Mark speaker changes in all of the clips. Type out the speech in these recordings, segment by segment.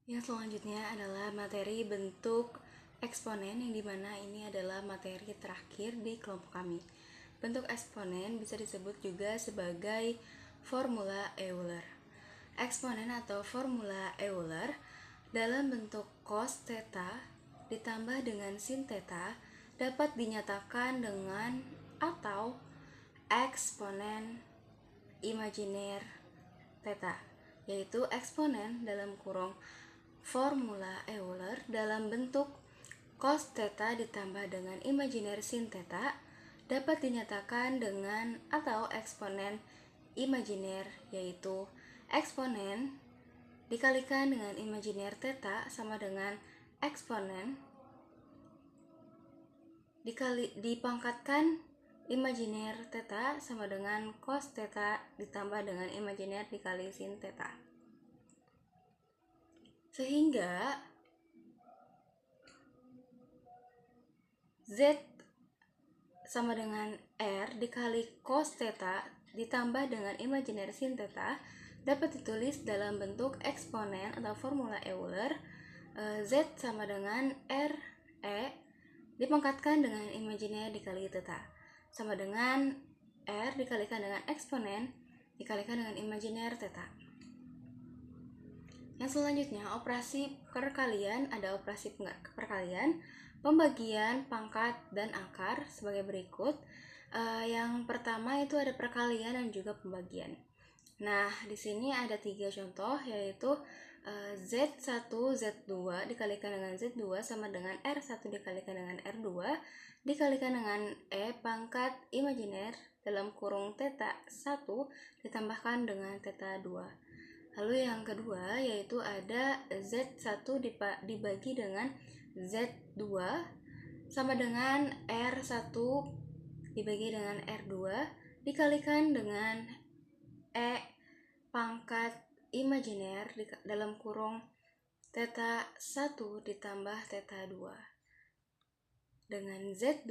Speaker 1: Yang selanjutnya adalah materi bentuk eksponen, yang dimana ini adalah materi terakhir di kelompok kami. Bentuk eksponen bisa disebut juga sebagai formula Euler. Eksponen atau formula Euler dalam bentuk cos theta ditambah dengan sin theta dapat dinyatakan dengan atau eksponen imajiner theta, yaitu eksponen dalam kurung formula Euler dalam bentuk cos theta ditambah dengan imajiner sin theta dapat dinyatakan dengan atau eksponen imajiner, yaitu eksponen dikalikan dengan imajiner theta sama dengan eksponen dipangkatkan imajiner theta sama dengan cos theta ditambah dengan imajiner dikali sin theta. Sehingga Z sama dengan R dikali cos theta ditambah dengan imajiner sin theta dapat ditulis dalam bentuk eksponen atau formula Euler. Z sama dengan R E dipangkatkan dengan imajiner dikali theta sama dengan R dikalikan dengan eksponen dikalikan dengan imajiner theta. Yang selanjutnya, operasi perkalian. Ada operasi perkalian, pembagian, pangkat, dan akar sebagai berikut. Yang pertama itu ada perkalian dan juga pembagian. Nah, di sini ada 3 contoh, yaitu Z1, Z2 dikalikan dengan Z2 sama dengan R1 dikalikan dengan R2 dikalikan dengan E pangkat imajiner dalam kurung theta 1 ditambahkan dengan theta 2. Lalu yang kedua yaitu ada Z1 dibagi dengan Z2 sama dengan R1 dibagi dengan R2 dikalikan dengan E pangkat imajiner dalam kurung theta 1 ditambah theta 2 dengan Z2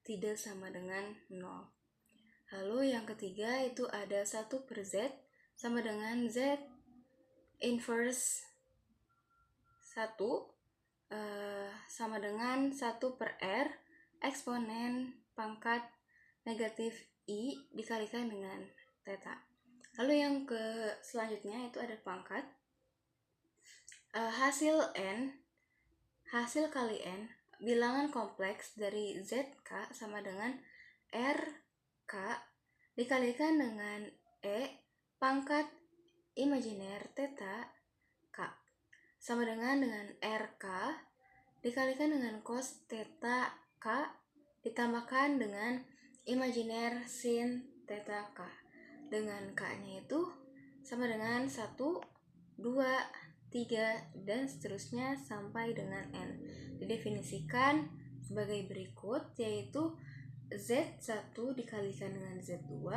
Speaker 1: tidak sama dengan 0. Lalu yang ketiga itu ada 1 per Z sama dengan Z inverse 1 sama dengan 1 per R eksponen pangkat negatif I dikalikan dengan theta. Lalu yang selanjutnya itu ada pangkat. Hasil kali N bilangan kompleks dari ZK sama dengan RK dikalikan dengan E pangkat imajiner theta K sama dengan RK dikalikan dengan cos theta K ditambahkan dengan imajiner sin theta K, dengan K-nya itu sama dengan 1, 2, 3, dan seterusnya sampai dengan N. Didefinisikan sebagai berikut, yaitu Z1 dikalikan dengan Z2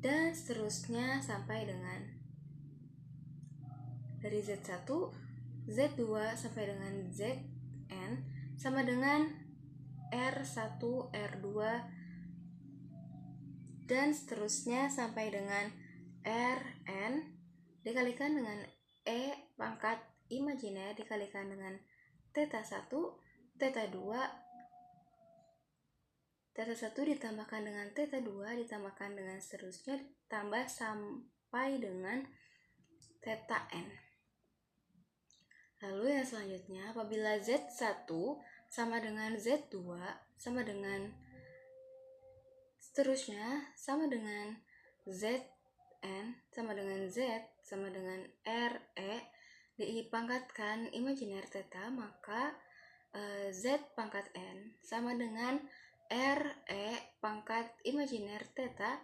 Speaker 1: dan seterusnya sampai dengan dari Z1, Z2 sampai dengan Zn sama dengan R1, R2 dan seterusnya sampai dengan Rn dikalikan dengan E pangkat imajiner dikalikan dengan theta 1, theta 2, theta 1 ditambahkan dengan theta 2 ditambahkan dengan seterusnya tambah sampai dengan theta n. Lalu yang selanjutnya, apabila Z1 sama dengan Z2 sama dengan seterusnya sama dengan Zn sama dengan Z sama dengan Re dipangkatkan imajiner theta, maka Z pangkat N sama dengan Re pangkat imajiner theta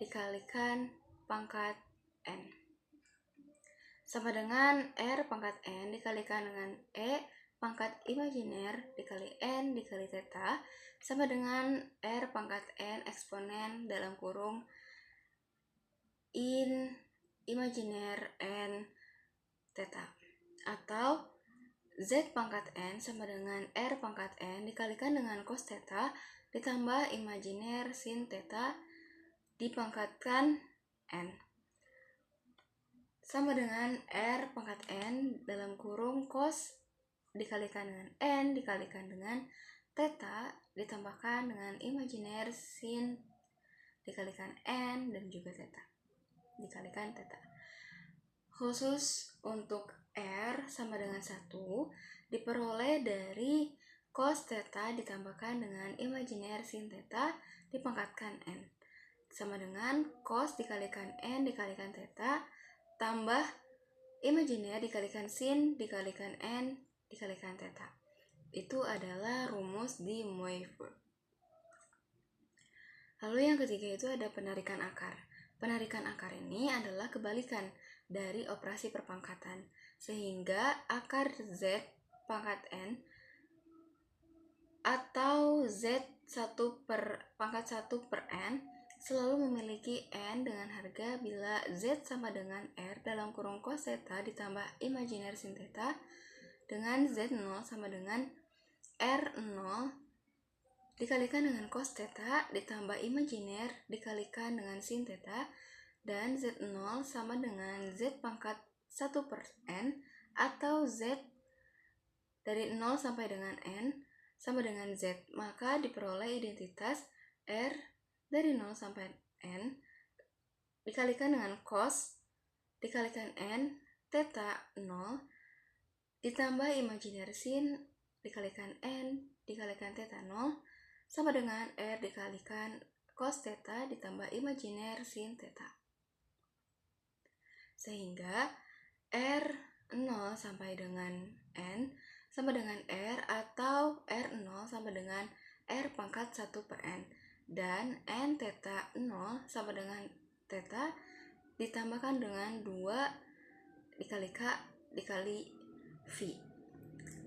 Speaker 1: dikalikan pangkat N sama dengan R pangkat N dikalikan dengan E pangkat imajiner dikali N dikali theta sama dengan R pangkat N eksponen dalam kurung in imajiner N theta, atau Z pangkat N sama dengan R pangkat N dikalikan dengan cos theta ditambah imajiner sin theta dipangkatkan N. sama dengan R pangkat N dalam kurung cos dikalikan dengan N dikalikan dengan theta ditambahkan dengan imajiner sin dikalikan N dan juga theta dikalikan theta. Khusus untuk R sama dengan 1 diperoleh dari cos theta ditambahkan dengan imajiner sin theta dipangkatkan N sama dengan cos dikalikan N dikalikan theta tambah imajiner dikalikan sin dikalikan N dikalikan theta. Itu adalah rumus di Moivre. Lalu yang ketiga itu ada penarikan akar. Penarikan akar ini adalah kebalikan dari operasi perpangkatan, sehingga akar Z pangkat N atau Z1 per pangkat 1 per N selalu memiliki N dengan harga bila Z sama dengan R dalam kurung cos theta ditambah imajiner sin theta dengan Z0 sama dengan R0 dikalikan dengan cos theta ditambah imajiner dikalikan dengan sin theta dan Z0 sama dengan Z pangkat 1 per N atau Z dari 0 sampai dengan N sama dengan Z, maka diperoleh identitas R dari 0 sampai N dikalikan dengan cos dikalikan N theta 0 ditambah imajiner sin dikalikan N dikalikan theta 0 sama dengan R dikalikan cos theta ditambah imajiner sin theta. Sehingga R0 sampai dengan N sama dengan R atau R0 sama dengan R pangkat 1 per N dan N theta 0 sama dengan theta ditambahkan dengan 2 dikali K dikali V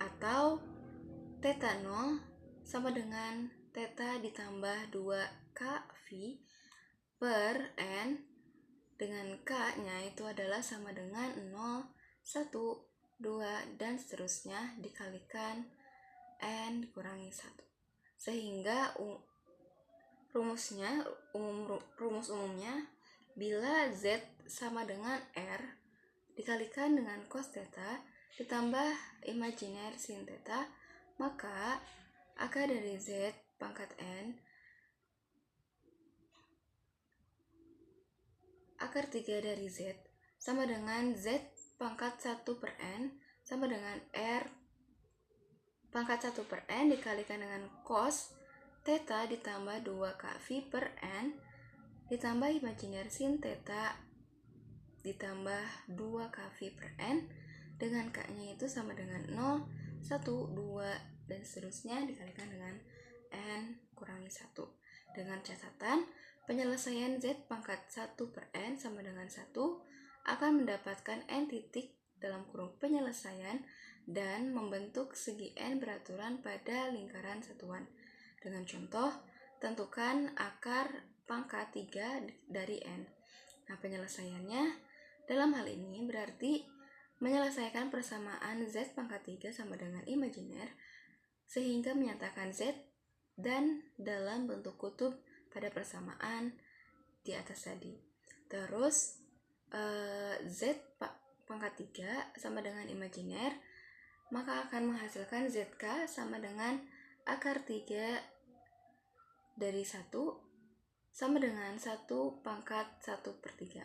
Speaker 1: atau theta 0 sama dengan theta ditambah 2kV per N dengan K-nya itu adalah sama dengan 0, 1, 2, dan seterusnya dikalikan N dikurangi 1. Sehingga rumus umumnya bila Z sama dengan R dikalikan dengan cos theta ditambah imajiner sin theta, maka akar dari Z pangkat N akar 3 dari Z sama dengan Z pangkat 1 per N sama dengan R pangkat 1 per N dikalikan dengan cos theta ditambah 2kV per N ditambah imajiner sin theta ditambah 2kV per N dengan K-nya itu sama dengan 0, 1, 2, dan seterusnya dikalikan dengan N kurangi 1. Dengan catatan, penyelesaian Z pangkat 1 per N sama dengan 1 akan mendapatkan N titik dalam kurung penyelesaian dan membentuk segi N beraturan pada lingkaran satuan. Dengan contoh, tentukan akar pangkat 3 dari N. Nah, penyelesaiannya dalam hal ini berarti menyelesaikan persamaan Z pangkat 3 sama dengan imajiner sehingga menyatakan Z dan dalam bentuk kutub pada persamaan di atas tadi. Terus Z pangkat 3 sama dengan imajiner, maka akan menghasilkan ZK sama dengan akar 3 dari 1 sama dengan 1 pangkat 1 per 3.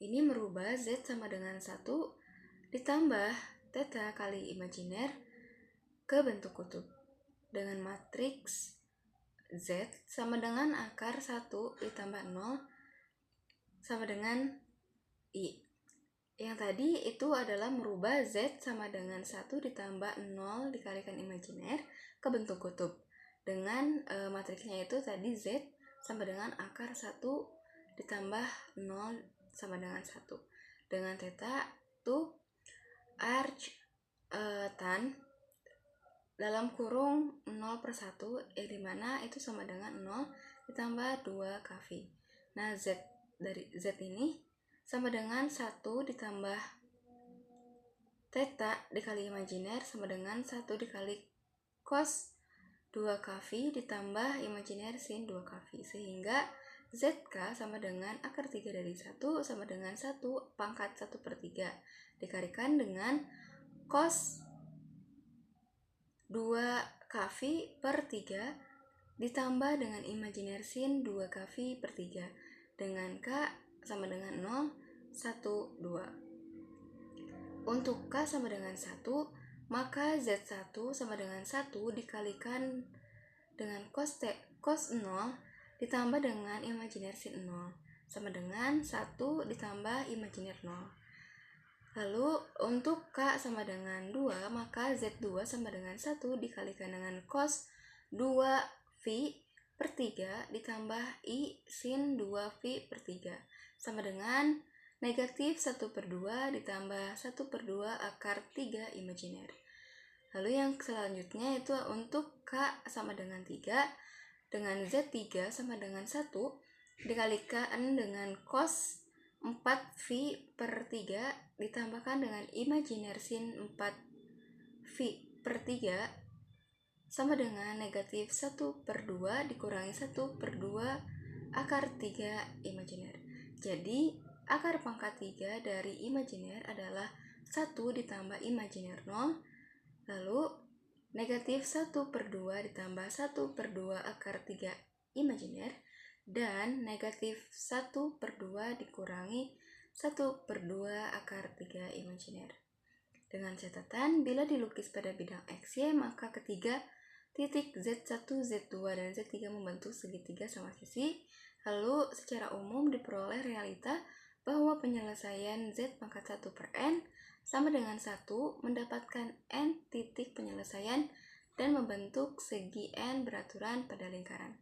Speaker 1: Ini merubah Z sama dengan 1 ditambah theta kali imajiner ke bentuk kutub dengan matriks Z sama dengan akar 1 ditambah 0 sama dengan I. Yang tadi itu adalah merubah Z sama dengan 1 ditambah 0 dikalikan imajiner ke bentuk kutub. Dengan matriksnya itu tadi Z sama dengan akar 1 ditambah 0 sama dengan 1. Dengan theta itu arc tan dalam kurung 0 per 1 dimana itu sama dengan 0 ditambah 2kV. Nah, Z dari Z ini sama dengan 1 ditambah theta dikali imajiner sama dengan 1 dikali cos 2kV ditambah imajiner sin 2kV, sehingga ZK sama dengan akar 3 dari 1 sama dengan 1 pangkat 1/3 dikalikan dengan cos 2kV per 3 ditambah dengan imajiner sin 2kV per 3 dengan K sama dengan 0, 1, 2. Untuk K sama dengan 1, maka Z1 sama dengan 1 dikalikan dengan cos 0 ditambah dengan imajiner sin 0 sama dengan 1 ditambah imajiner 0. Lalu untuk K sama dengan 2, maka Z2 sama dengan 1 dikalikan dengan cos 2V per 3 ditambah I sin 2V per 3 sama dengan negatif 1/2 ditambah 1/2 akar 3 imajiner. Lalu yang selanjutnya itu untuk K sama dengan 3 dengan Z3 sama dengan 1 dikalikan dengan cos 4V per 3 ditambahkan dengan imajiner sin 4V per 3 sama dengan negatif 1/2 dikurangi 1/2 akar 3 imajiner. Jadi akar pangkat 3 dari imajiner adalah 1 ditambah imajiner 0, lalu negatif 1/2 ditambah 1/2 akar 3 imajiner, dan negatif 1/2 dikurangi 1/2 akar 3 imajiner. Dengan catatan, bila dilukis pada bidang XY, maka ketiga titik Z1, Z2, dan Z3 membentuk segitiga sama sisi. Lalu secara umum diperoleh realita bahwa penyelesaian Z pangkat 1 per N sama dengan 1 mendapatkan N titik penyelesaian dan membentuk segi N beraturan pada lingkaran.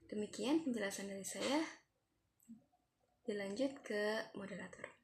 Speaker 1: Demikian penjelasan dari saya. Dilanjut ke moderator.